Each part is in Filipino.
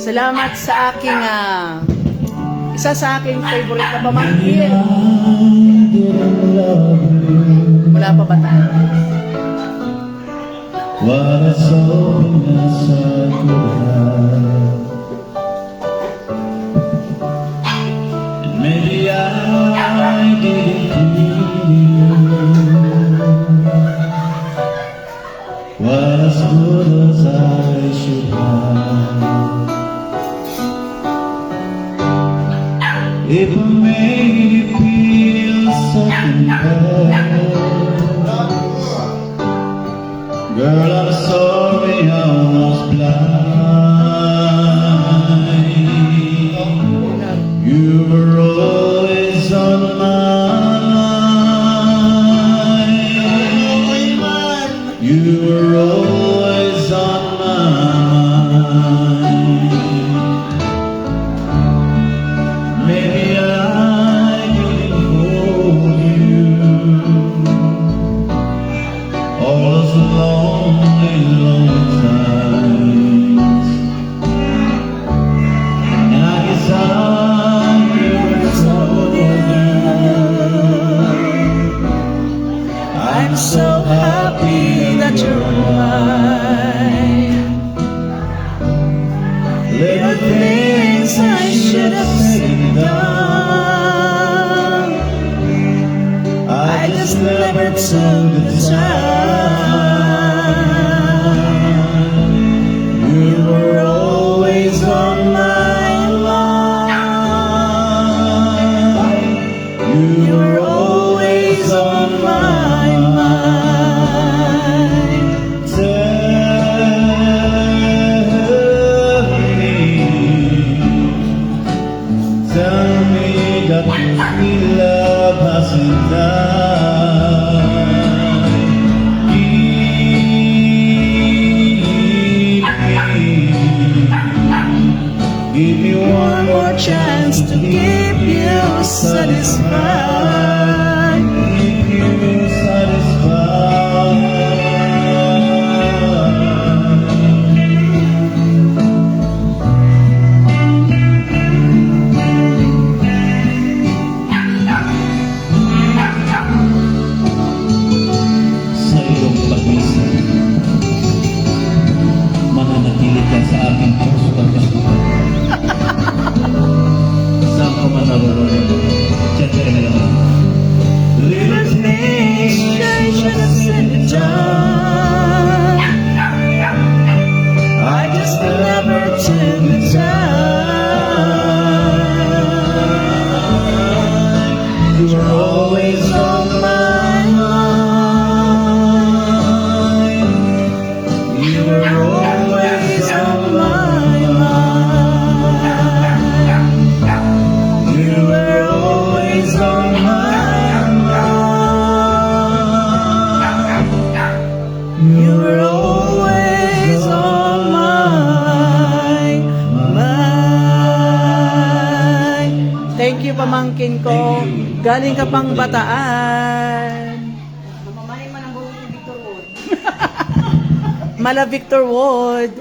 Salamat sa aking isa sa aking favorite na pamangkin. Wala pa ba tayo? What a song I could have. And maybe I didn't feel you. What as good as I should have. If I made you feel something bad, girl, I'm sorry I was blind. You were always on my mind. You were always on my mind. Maybe I didn't hold you all those lonely, lonely times, and I guess I never told you. I'm so happy that you're mine. Little things I should have said and done, I just never took the time. You were always on my mind. You were always on my mind. Tell me that you feel love passing down. Give me one more chance to keep you satisfied. Keep you satisfied. Sa iyong pag-isa, mananatili ka sa aking puso at kasuhan. Saan ka man naroon, diyan ka na lang. Little things I should have said and done, I just never took the time. You were always on my mind. You were always on my mind. You were always on my mind. You were always on my mind. Thank you, pamangkin ko. Galing ka pang Bataan. Mamamahin man ang buhok ni Victor Wood. Mala Victor Wood.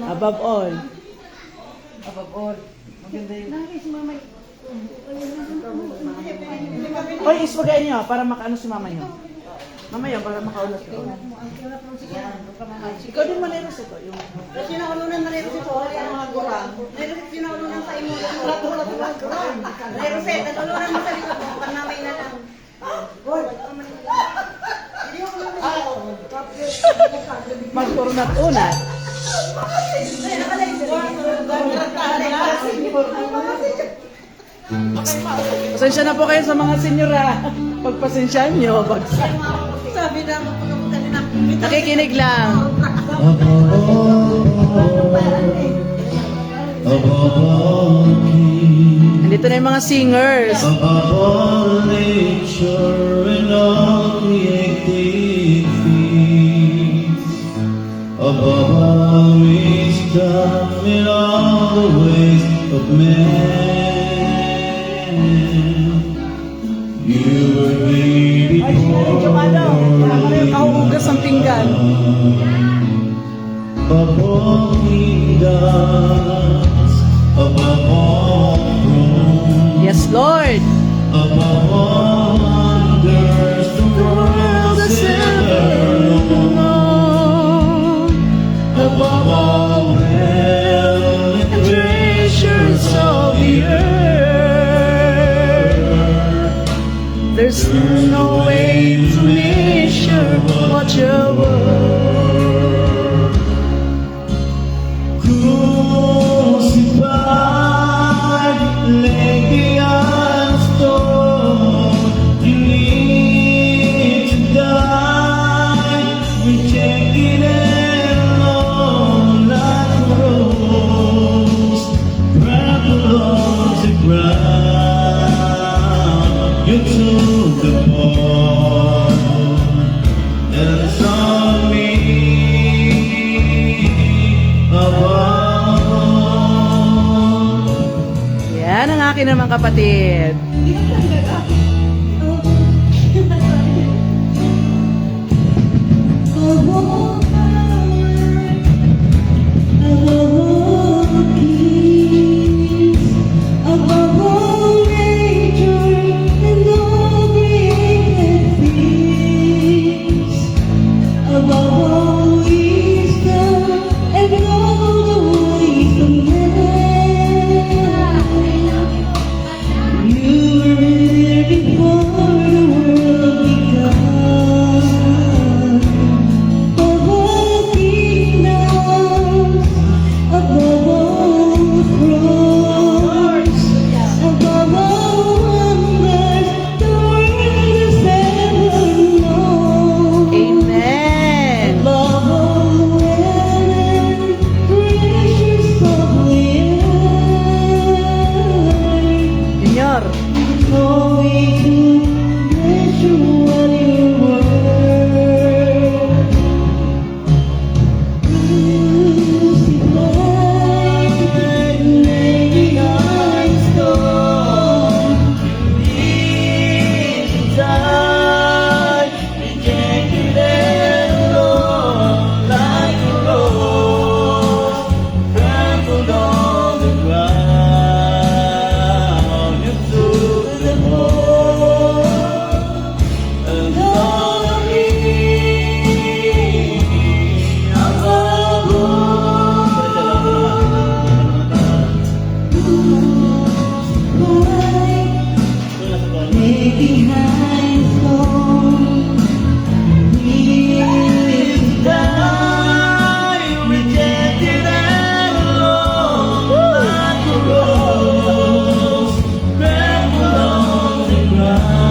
Above all. Above all. Maganda yun. Oy, iswagayin niyo para makaano si mama niyo. Mama yun, para makaulat ko. Ikaw din maneros ito. Yung... Sinaulunan na rin ito. Ang mga gurang. Sinaulunan sa imo. Neroset, nalulunan mo sa likod mo. Panamay na lang. Magkurunat unat. Pasensya na po kayo sa mga senyora. Pagpasensyaan nyo, bagsak. Sabi na magpagamutan din ako. Nakikinig lang. Andito na yung mga singers. Above all nature and all created things, above all wisdom in all the ways of man, you were made Ay, sinunod yung ano. Para yung kahugas ang pinggan. all kingdoms, above all thrones, Yes, Lord. above all wonders, the world has ever known, above all wealth and treasures of the earth. There's no way to measure what you're worth. Crucified, laid beyond stone, you need to die, rejected and alone like a rose, trampled on the ground. You took the fall and saw me above. Yan ang akin naman kapatid. Amen. Junior.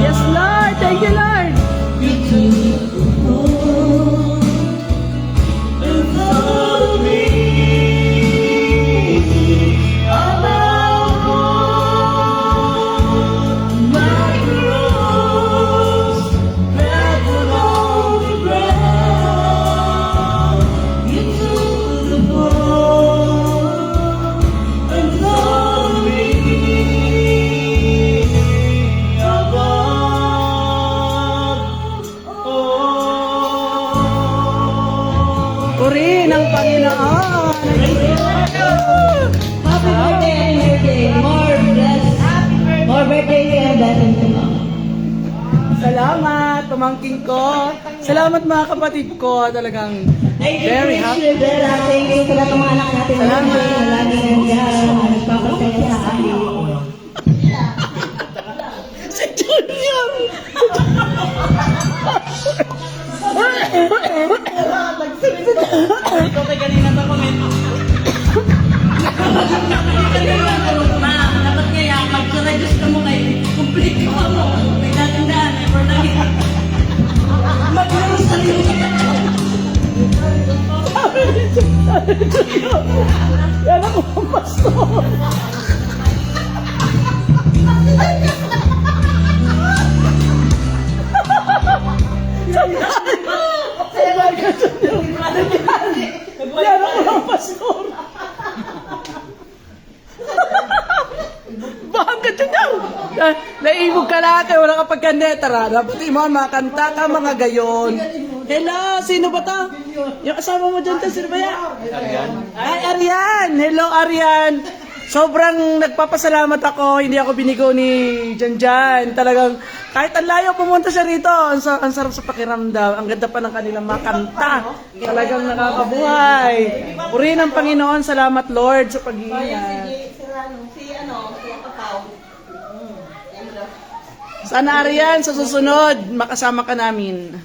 Yes, Lord. Thank you, Lord. Purihin ang Panginoon. Happy birthday, more birthday and blessings to mama. Salamat, pamangking ko. Salamat mga kapatid ko. Talagang very happy. Thank you sa lahat ng mga anak natin. Salamat. Lagi nandiyan, nagpapasaya sa amin. Si Junior! Ito kay kanina pa comment. Dapat kaya mag-register mo kayo. Complete ko mo. May natandaan. Never lagi. Mag-register sa Yan ako ang pastor. Yan ako ang pastor. Bakit ka dyan? Naibog ka lahat eh, wala ka pagkandetara. Dapat mo makanta ka mga gayon. Hello, sino ba to? Yung asawa mo dyan, sino ba yan? Ay, Arian! Hello, Arian! Sobrang nagpapasalamat ako, hindi ako binigo ni Janjan. Talagang, kahit ang layo pumunta siya rito, ang sarap sa pakiramdam. Ang ganda pa ng kanilang mga kanta. Talagang nakakabuhay. Purihin ang Panginoon, salamat Lord sa pag-iingat. Sana Arian, sa susunod, makasama ka namin.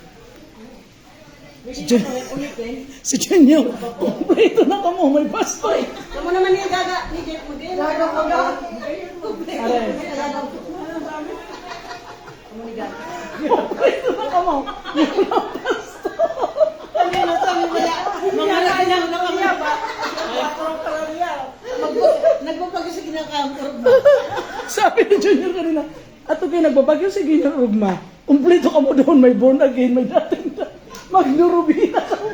Si Junior, kumpleto na ka mo, may pastor. Kamu naman yung gaga ni Jeff mo din. Gaga ko na. Kumpleto na ka mo, may pastor. Mga kanyang nakamiya ba? Nagpapag sa ginakampor ba? Sabi ni Junior kanina, ato kayo nagbabagyo si Junior Rugma. Kumpleto ka mo doon, may born again, may dating na. Magnurubina ka mo.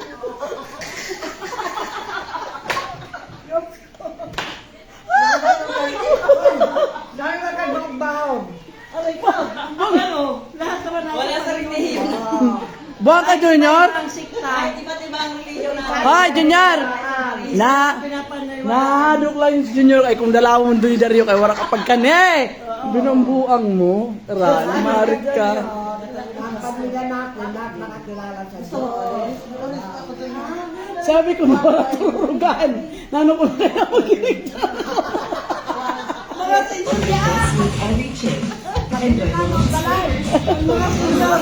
Dahil na kagbang-baon. Aray ko. Ano? Lahat naman natin. Wala sa relihiyon. Buwan ka, Junior? Ang sikta. Iba't-iba ang relihiyon na. Hoy, Junior! Nahadok lang yung si Junior. Ay, kung dalawa mo doon Dario, kay wala kapag ka ne. Binambuang mo. Ral, marit ka. Ang pamilya natin, lahat nakakilala sa Diyos. Sabi ko na wala tururugan. Nano ko na kaya maginig na ako. Mga sinulya! Mga sinulya!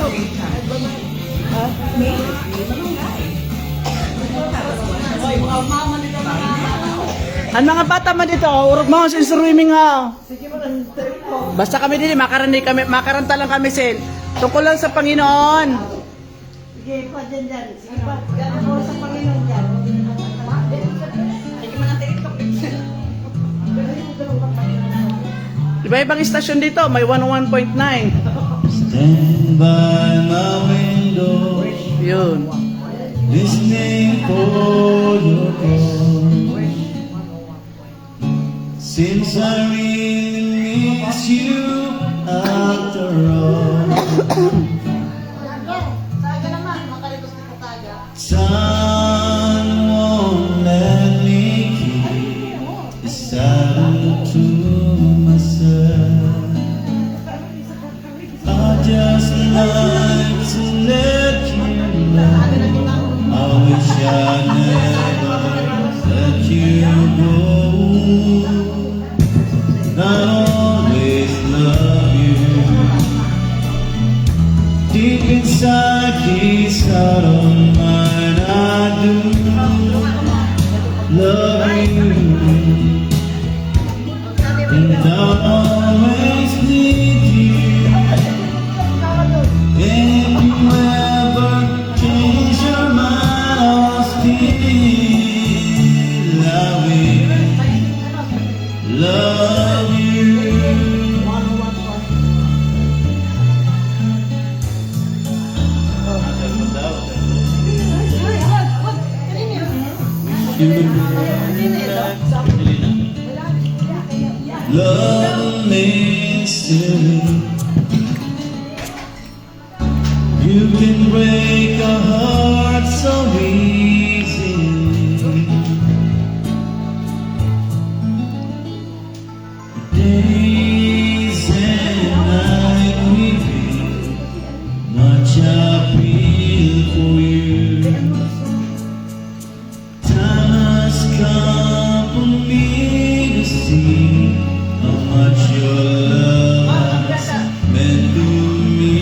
Ang mga bata man dito, urog mo sa swimming ha. Basta kami dili, makaranta lang kami sil. Tungkol lang sa Panginoon. Sige pa dyan dyan. Sige pa. Gano'n ko sa Panginoon dyan. Sige mga TikTok. Iba-ibang istasyon dito, may 101.9. Stand by my window, Yun. listening for your call. Since I really miss you after all. Saga naman, makalitos na kataga. Sun won't let me keep the silence to myself. I just like to let you know I wish I never let you go. I always love you. Deep inside this heart of mine, I do love you. And I'll always need you. If you ever change your mind, I'll still love you. Love you. Love me silly. You can break a heart so easy. Days and nights we feel much I feel for you. Time has come for me to see how much your love has meant to me.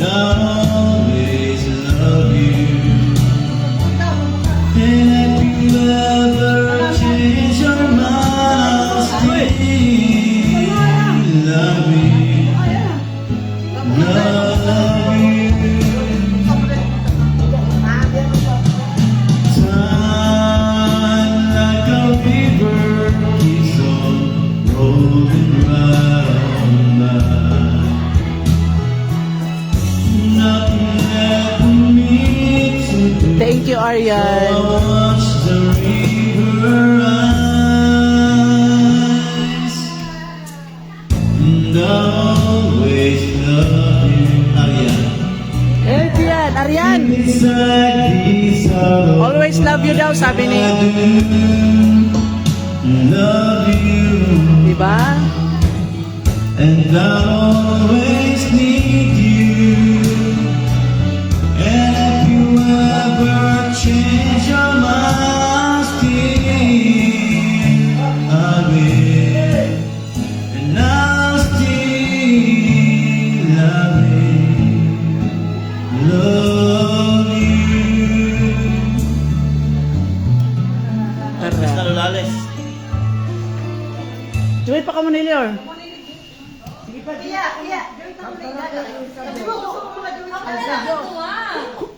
I'll always love you. And if you ever change your mind, I'll still love you. Love you. Time like a river keeps on rolling right by. Nothing left for me to do. Thank you, Arian. Watch the river rise, and I'll always love you. Arian. Arian, Inside these hollow always love you daw, sabi ni, love you, diba? and I'll always need you. And if you ever change your mind, still I will, and I'll still love you. Tara. Lales. Joy pa ka mo ni Leor.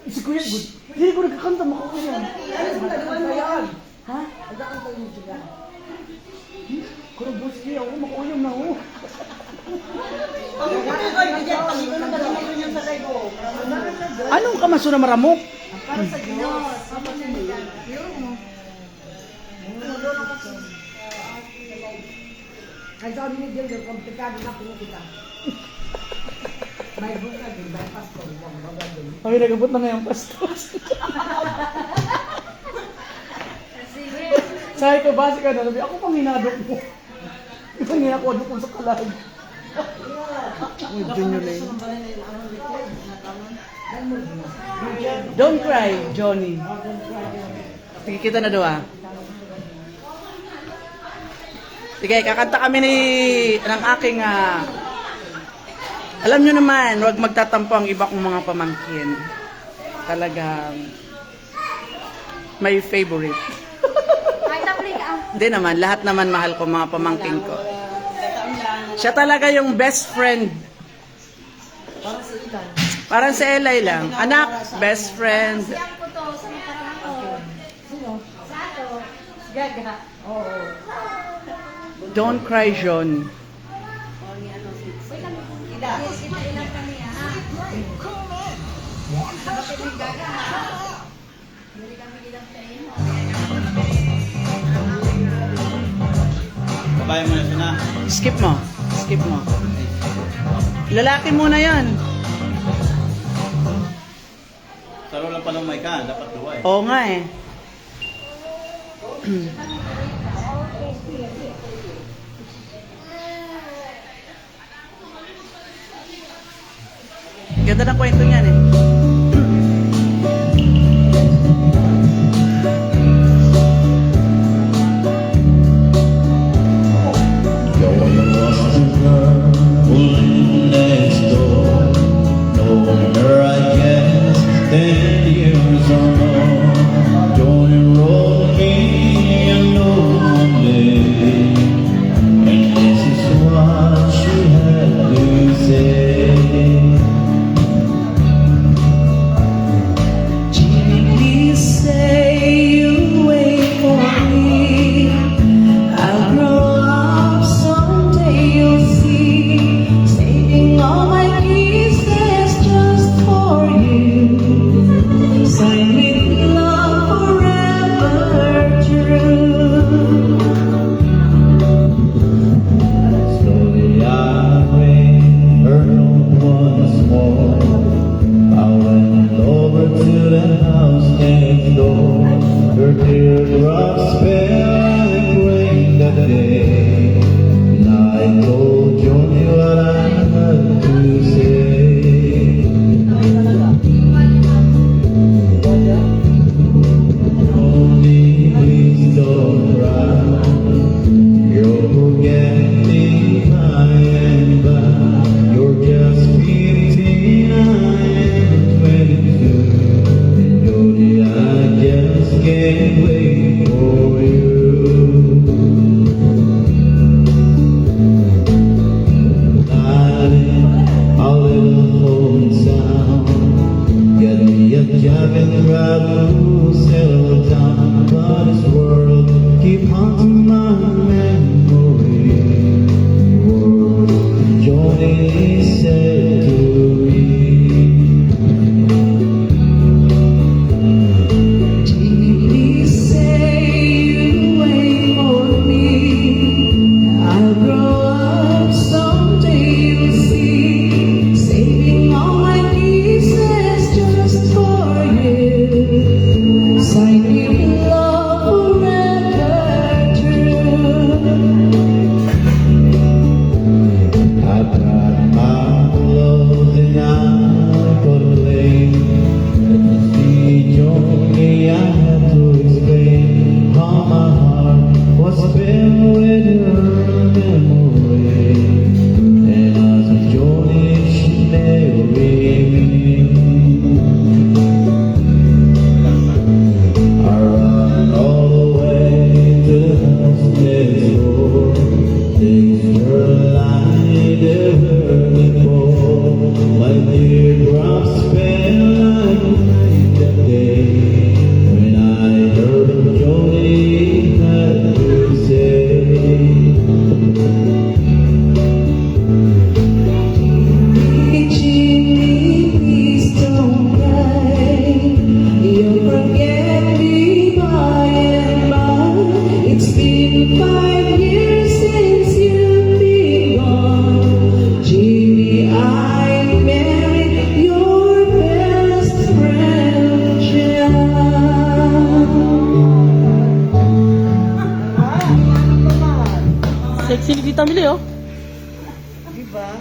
Si Kuya, good. Hindi ko nagkakanta mo ko kuya. Ha? Kung bus niya ako, makuyom na ako. Anong kamaso na maramok? Ay, sabi ni Jill, komplikado na po kita. May buka din, may pasto. Ay, nagabot na ngayong pastos. Sabi ko, base ka na, sabi, ako pang hinadok mo. Ibang hinakodok mo sa kalag. Uy, Junior Lane. Don't cry, Johnny. Sige, kita na doon. Sige, kakanta kami ng aking, alam nyo naman, huwag magtatampo ang iba kong mga pamangkin. Talagang, my favorite. Hindi naman, lahat naman mahal ko mga pamangkin ko. Siya talaga yung best friend. Parang si Elay lang. Anak, best friend. Don't cry, John. Babae mo na siya na. Skip mo. Skip mo. Lalaki muna yan. Saro lang pa ng mic ka. Dapat duwa eh. Oo nga eh. Ganda ng kwento niyan eh. Next door, no wonder I guess 10 years or more. Don't enroll me in no Monday, and this is what she had to say. Please say you wait for me. I'll grow up someday, you'll see. Saving all my pieces just for you. Sign with love forever true. Slowly I bring her home once more. I went over to the house next door. Her teardrops fell and rained that day. And I told Johnny what I had to say. Johnny, please don't cry. You're forgetting my and back. You're just 15, I am 22. And Jody, I just can't wait for you. Darling, a little phone sound. Get me a job and grab a settle down. But this world keep haunting my memory. Word Johnny said to me. Please say you wait for me. I'll grow up someday, you'll see. Saving all my pieces just for Sili Tita Mili, oh. Diba?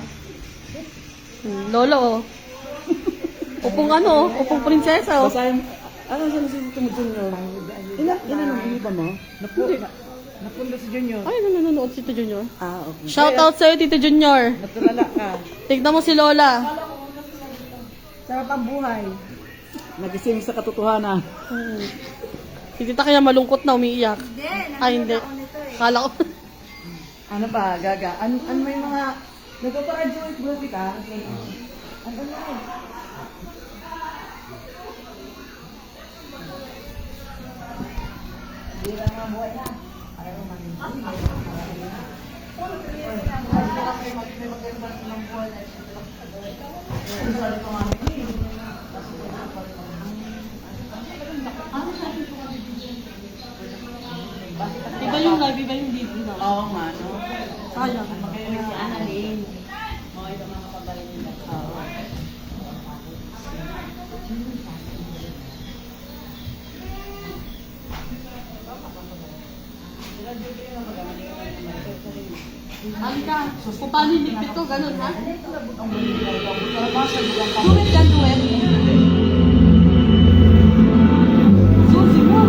Lolo, oh. Upong ano, oh. Upong prinsesa, oh. Basahin, ano saan si Tito Junior? Ilan ang iniba mo? Napunta si Junior. Ay, nanonood si Tito Junior. Ah, okay. Shout out sa'yo, Tito Junior. Natulala ka. Tignan mo si Lola. Sarap ang buhay. Nagising sa katotohanan. Si Tita kaya malungkot na, umiiyak. Ay, hindi. Kala ko. Ano ba, Gaga? Ano may mga... Nagpaparadyoid buhay ka? Ano na? Iba yung live, iba yung video. Oo nga, no? Sayang. Halika, kung paano iligpit to, ganun ha? Duwet yan, duwet. Susi mo.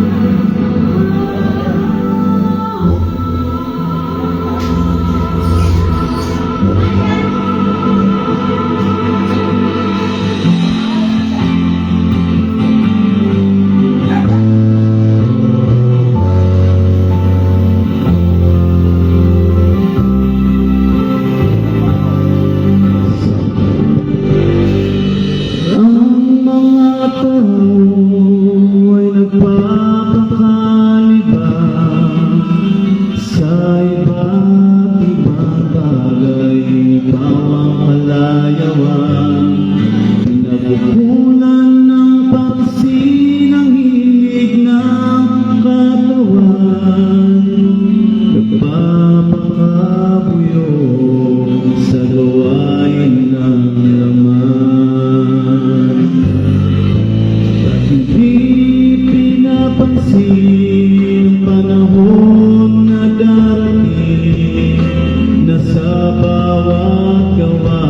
Ang mga tao ay nagpapakalibang sa iba't ibang bagay, bawang kalayawan. Pinapupunan ng pansin ang hilig ng katawan, nagpapakabuyog sa gawain ng laman. At hindi pinapansin ang panahon na darating, na sa bawat gawa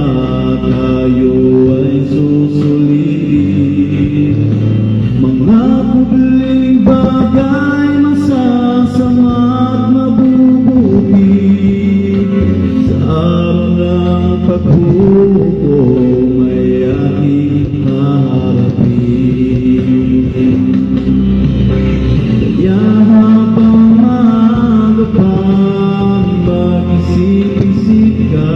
tayo ay susulit. Mga kubling bagay masasama at mabubuti, sa araw ng paghukom ay ating haharapin. Kaya habang maaga pa, mag-isip-isip ka,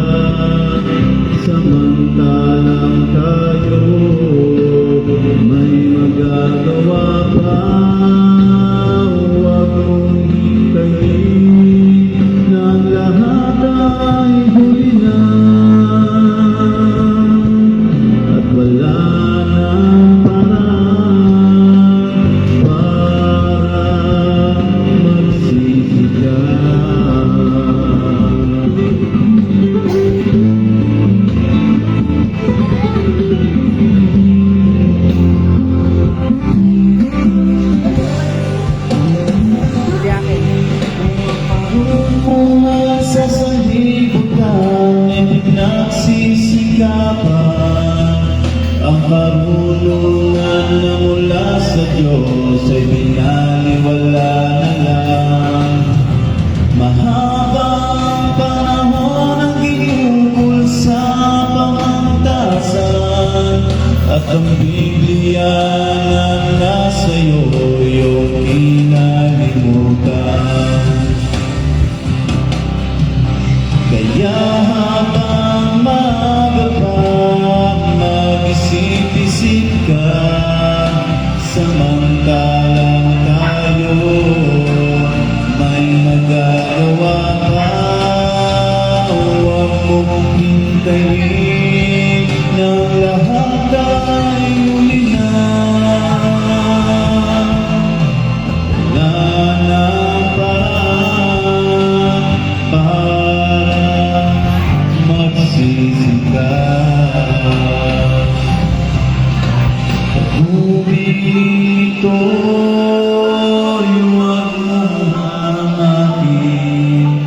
samantalang tayo may magagawa pa. Huwag mong hintayin na ang lahat ay huli na, at wala nang paraan para magsisi ka. Kung sa sanlibutan nagsisikapan, ang karunungan na mula sa Diyos ay binaliwala na lang. Mahabang panahon ang ginugol sa pamantasan, at ang Biblia na nasa iyo yung kinalimutan. Kaya habang maaga pa, mag-isip-isip ka, samantalang tayo may magagawa pa. Huwag mong hintayin na ang lahat ay huli na. Wala nang paraan para magsisi ka. Bumito, huwag mong hamakin,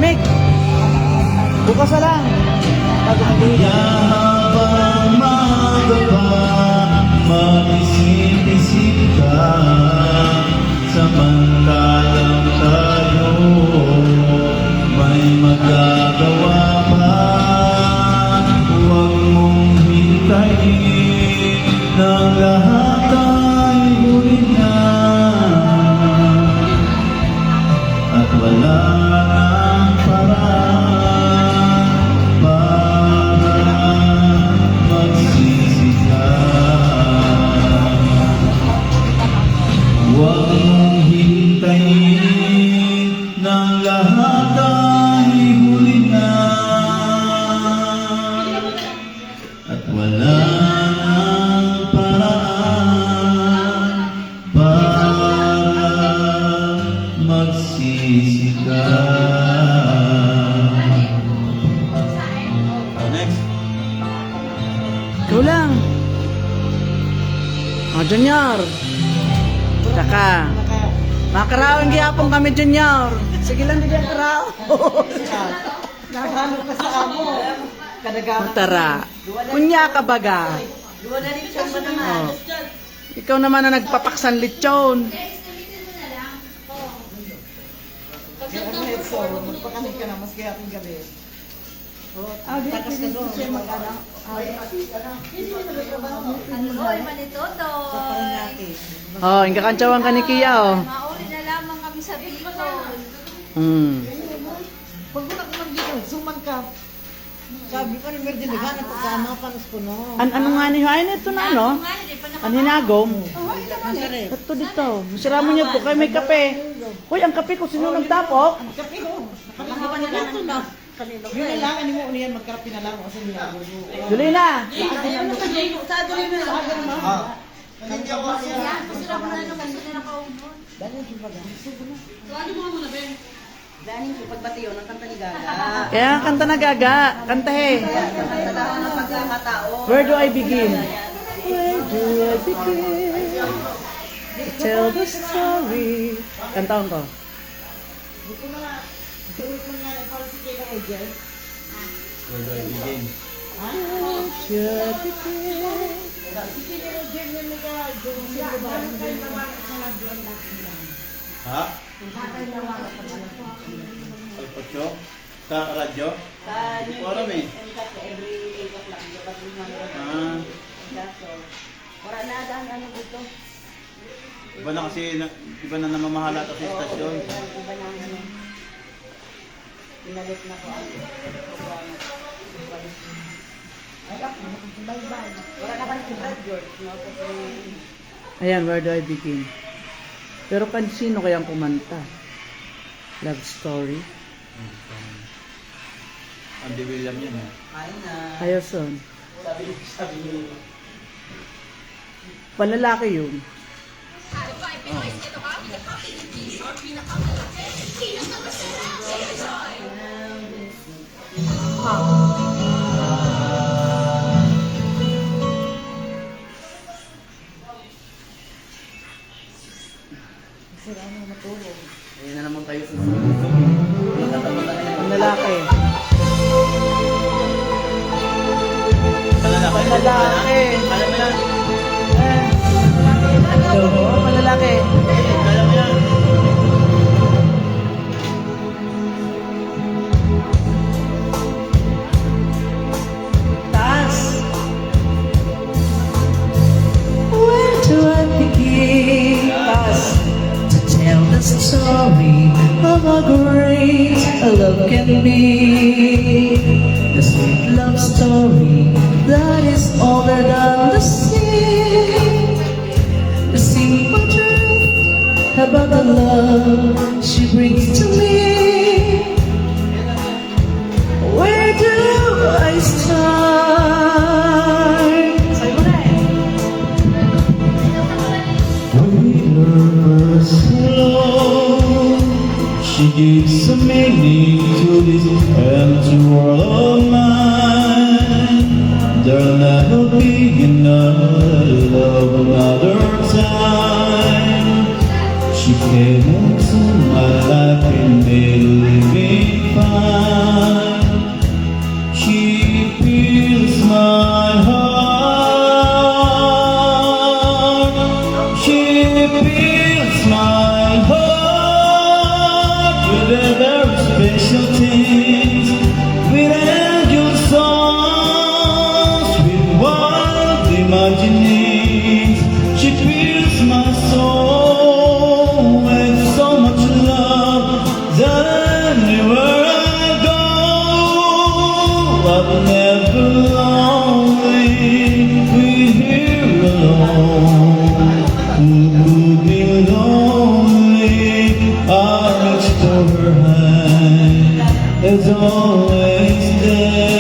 Lamig. Bukas na lang. Bago mag-ihi. Habang magaba, mag-isip-isip ka, samantalang tayo may magagawa pa. Huwag mong hintayin ng lahat ay huli na, at wala nang paraan para magsisi ka. Huwag mong hintayin ng lahat ay huli na, at wala nang paraan para magsisi ka. Next. Ikaw lang. Junior. Tsaka, makaraon gihapon kami, Junior. Sige lang, bigyan karaon. Nakano ka sa amo. Kadagama. Tara. Kunya ka baga. Duwa na rin siya manangan. Oh. Ikaw naman na nagpapaksan lechon. Kaya ano ito, magpakanig ka na, mas kaya ating gabi. Takas ka doon. Hoy, manitoto. Oh, yung kakantsawan ka ni Kia, oh. Mauli na lamang kami sa Bicol. Pag mo na kumang dito, suman ka. Sabi ko rin, Virgin, naghanap ko ka, mga panos ko, no? Ano nga ni Hain? Ito na, no? Ang hinagom. Masarap. Ito dito. Masira mo niya po kayo may kape. Uy, ang kape ko, sino nagtapok? Kape ko. Nakalaman na lang ito na. Yun na lang, ano mo uniyan, magkarapi na lang. Kasi niya, Julina! sa adorin na lahat na naman. Yan, pasira ko na nung gusto nila kaunod. Daning ko pagbatiyo ng kanta ni Gaga. Kaya ang kanta na gaga. Kantahe. Tandaan ng pagkakatao. Where do I begin? Where do I begin? Tell the story. Kantaon ko. Where do I begin? Where do I begin? Ha? Alpacho? Sa radyo? Hindi ko alam eh. Ah, Wala na daan ano dito. iba na kasi, iba na namamahala ito sa istasyon. Iba na ano. Pinalit na ko ang programa. Ay, bye-bye. Wala na ba si Brad George? No? Ayan, where do I begin? Pero sino kayang kumanta? Love story? Andy William yan eh. Ayos son. Palalaki yun. Ayun na naman kayo sa Ang lalaki. Malalaki. Malalaki. Alam mo yan? Oo, malalaki. Alam mo yan? Taas. Where do I begin? Taas. To tell the story of how great a love can be. The sweet love story that is older than the sea. The simple truth about the love she brings to me. Where do I start? Sabi mo na eh. With her first hello, she gives a meaning to this empty world of mine. There'll never be another love another time. She came into my life and made a living fine. fills my heart with a very special things, with angel songs, with wild imaginings. She fills my soul with so much love that anywhere I go, I'm never lonely with her alone. Who would be lonely? I reach for her hand, it's always there.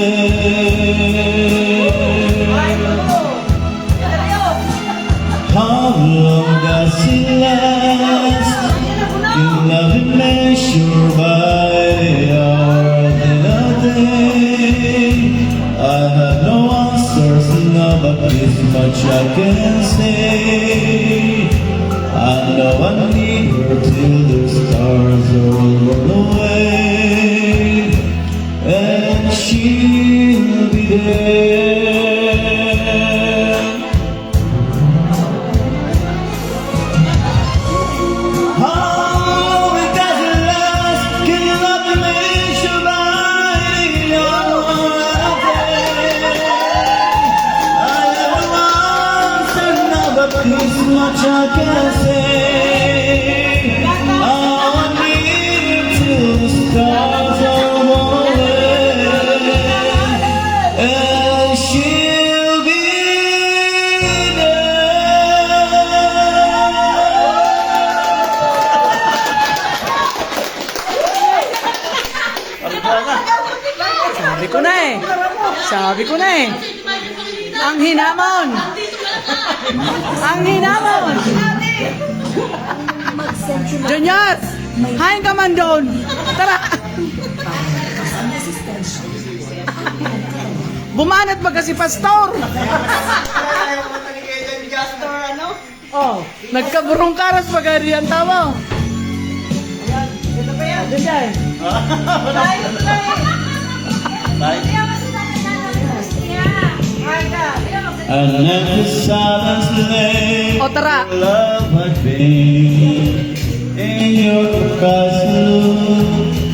How long does it last? Your love is measured by the hour and a day. I have no answers now, but this much I can say. I know I need her till the stars are rolled away, and she'll be there. How it doesn't last? Can you love me, measure by the hour and a day? I never answer now, but this much I can say. I need till the stars are away, and she'll be Sabi ko na eh. Sabi ko na eh. Ang hinamon. Ang hinamon. Junior, hain ka man doon. Tara. Bumanat ba kasi pastor? Oh, nagkaburong karas pag ang tawa. Ito pa yan. Diyan dyan. and let the silence lay. O tara. Love had been in your eyes blue.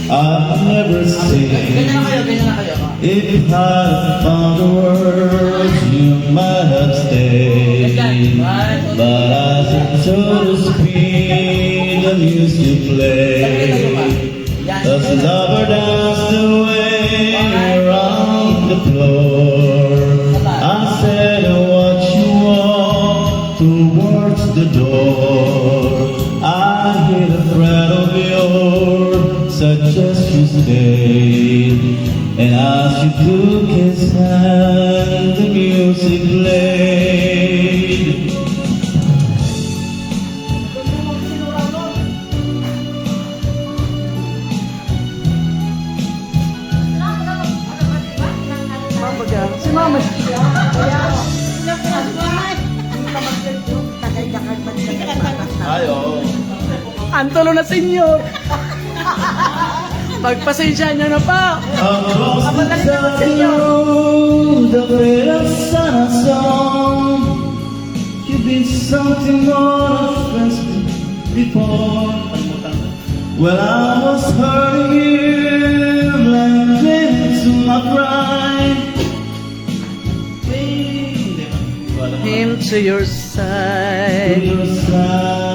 I've never seen. If I found the words, you might have stayed. But as I so to speak, the music played. As the lover danced away around the floor, I said, "What you walk towards the door?" I hear a friend of yours suggest you stay, and as you took his hand, the music played. Si Mama. Ayo. Antolo na senyor. Pagpasensya nyo na pa. Across the road, the great sana song. You've been something more offensive before. Well, I was hurting you, like into my pride. Him to your To side. your side.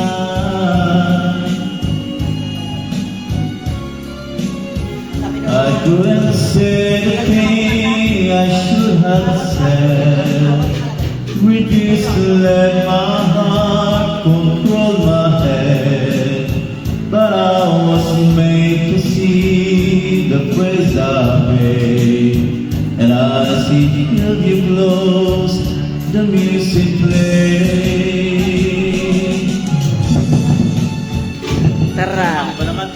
I couldn't say the thing I should have said. Refused to let my heart control my head. But I was made to see the praise I made. And as it held you close, the music played. Tara. Ano ba naman?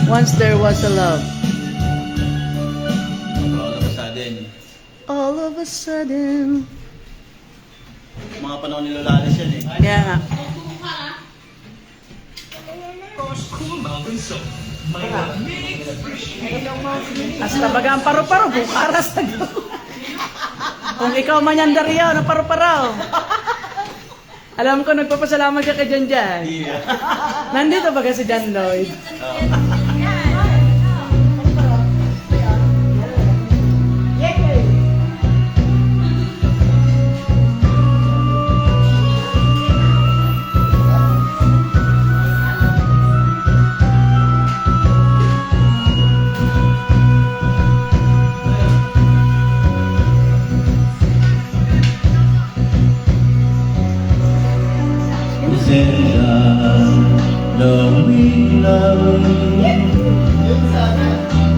Once there was a love. All of a sudden. All of a sudden. Mga panahon ni Lolares yan eh. Kaya nga. Cool Mountain Soap. Hasta bagang paro-paro, bukaras na daw. Kung ikaw manyandaryo, na paro-paro. Alam ko, nagpapasalamat ka kay Janjan. Nandito ba si John Lloyd?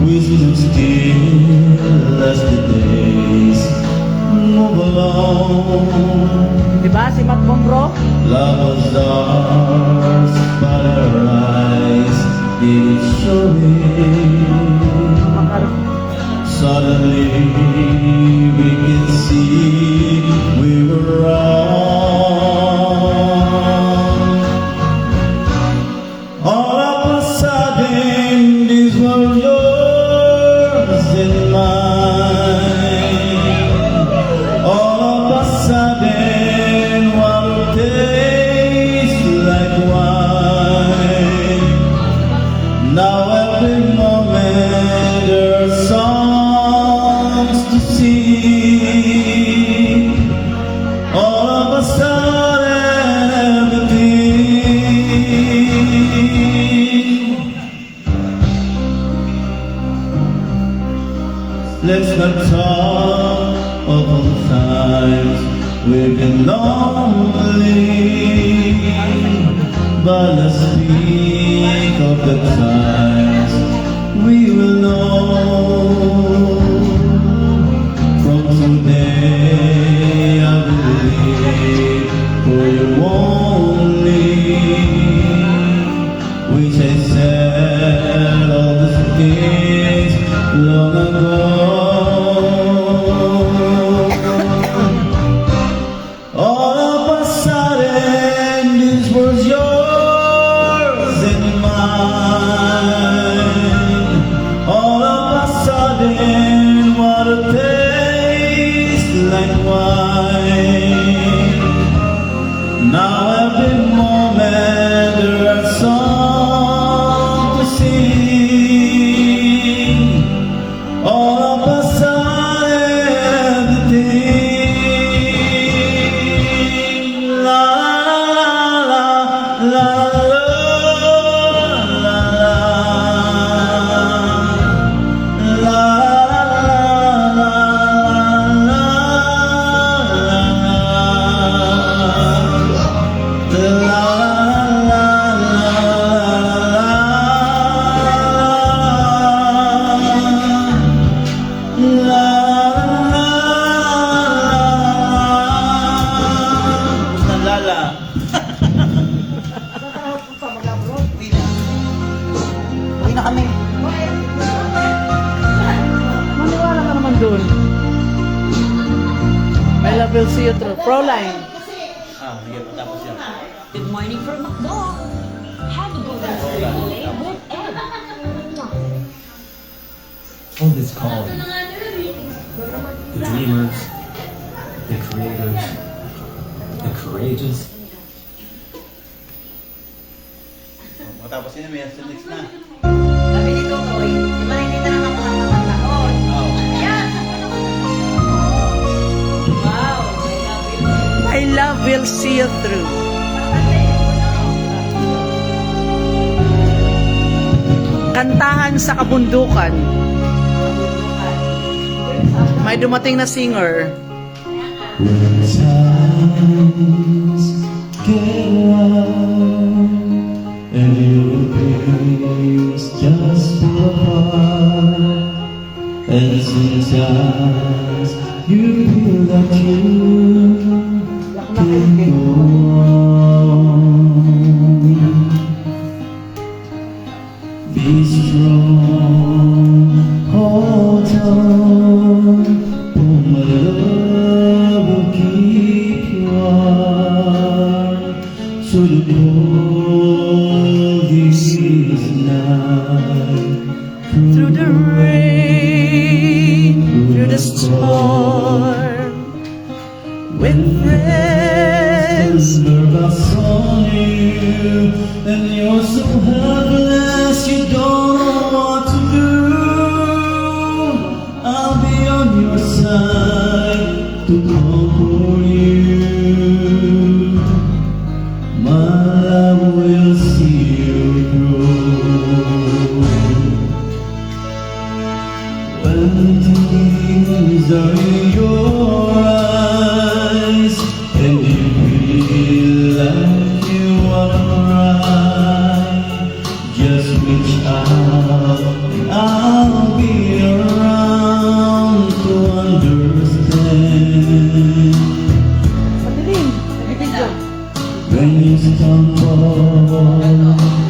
We stood still as the days move along. Diba si Mac Bombro? Love was ours, but our eyes didn't show it. Suddenly we could see we were wrong. All of a sudden, these were yours and mine. All of a sudden, what tastes like wine. Now every moment there are songs to sing. All of a sudden, everything. Let's not talk of all the times we've been lonely, but let's speak of the times we will know. From today I believe for you only, which I said all the things long ago. All of a sudden, this was yours and mine. All of a sudden, what a taste like wine. Now every moment there are songs to sing. All of a sudden, everything. La la la la la la la Uwi na kami. Maniwala ka naman dun. I love will see you through. Proline. Sige, patapos yan. Good morning from McDo. Have a good one. With Ed. All this called the dreamers, the creators, the courageous. Matapos yun, may next na. Sabi ni Totoy, di ba hindi na naman nakakataon? Ayan! Wow! I love will see you through. Kantahan sa kabundukan. May dumating na singer. Times get wild and your dreams just fall apart, and sometimes you feel that you can't go on. Be strong, hold on, for my love will keep you warm. So the cold is night. the storm with friends. Remember I saw you, and you're so helpless, you don't know what to do. I'll be on your side to comfort you. My love will see you through. When tears are in your eyes and you feel like you wanna cry, just reach out and I'll be around to understand. When you stumble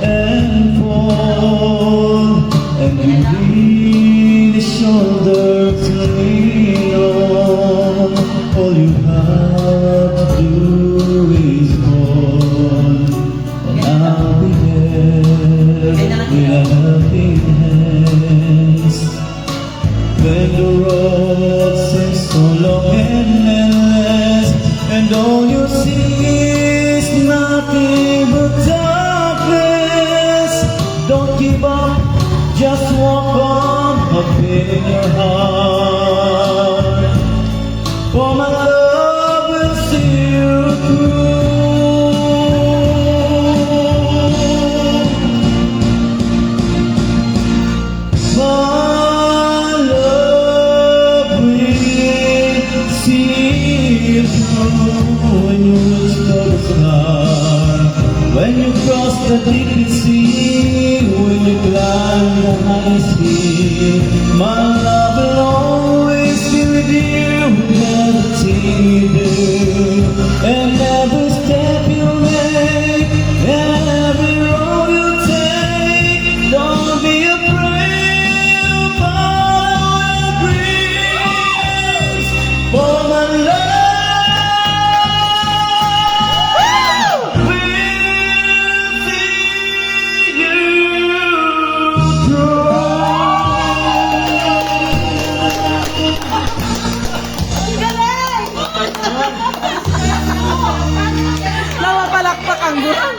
and fall and you need a shoulder to lean on, all you have to do is call, and I'll be there with helping hands. When the road seems so long and endless, and all you see is nothing but darkness, don't give up, just walk on up in your heart, for my love will see you through. My love will see you through. When you reach the sky, when you cross the deep sea, when you climb the highest hill, my love will always be with you in everything you do, and every step you make, and every road you take. Don't be afraid of my dreams, for my love will see you through. Nawapalakpak ang gurang.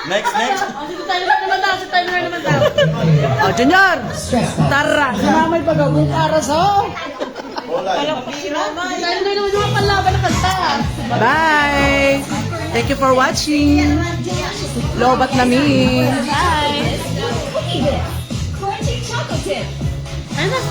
Next, next. Si Tyler naman daw, si Tyler naman daw. O, Junior! Tara! Sinamay pag agong aras, ho! Si Tyler naman yung palaban na kanta. Bye! Thank you for watching! Lobat namin! Bye! Crunchy chocolate dip. Ay, nasa.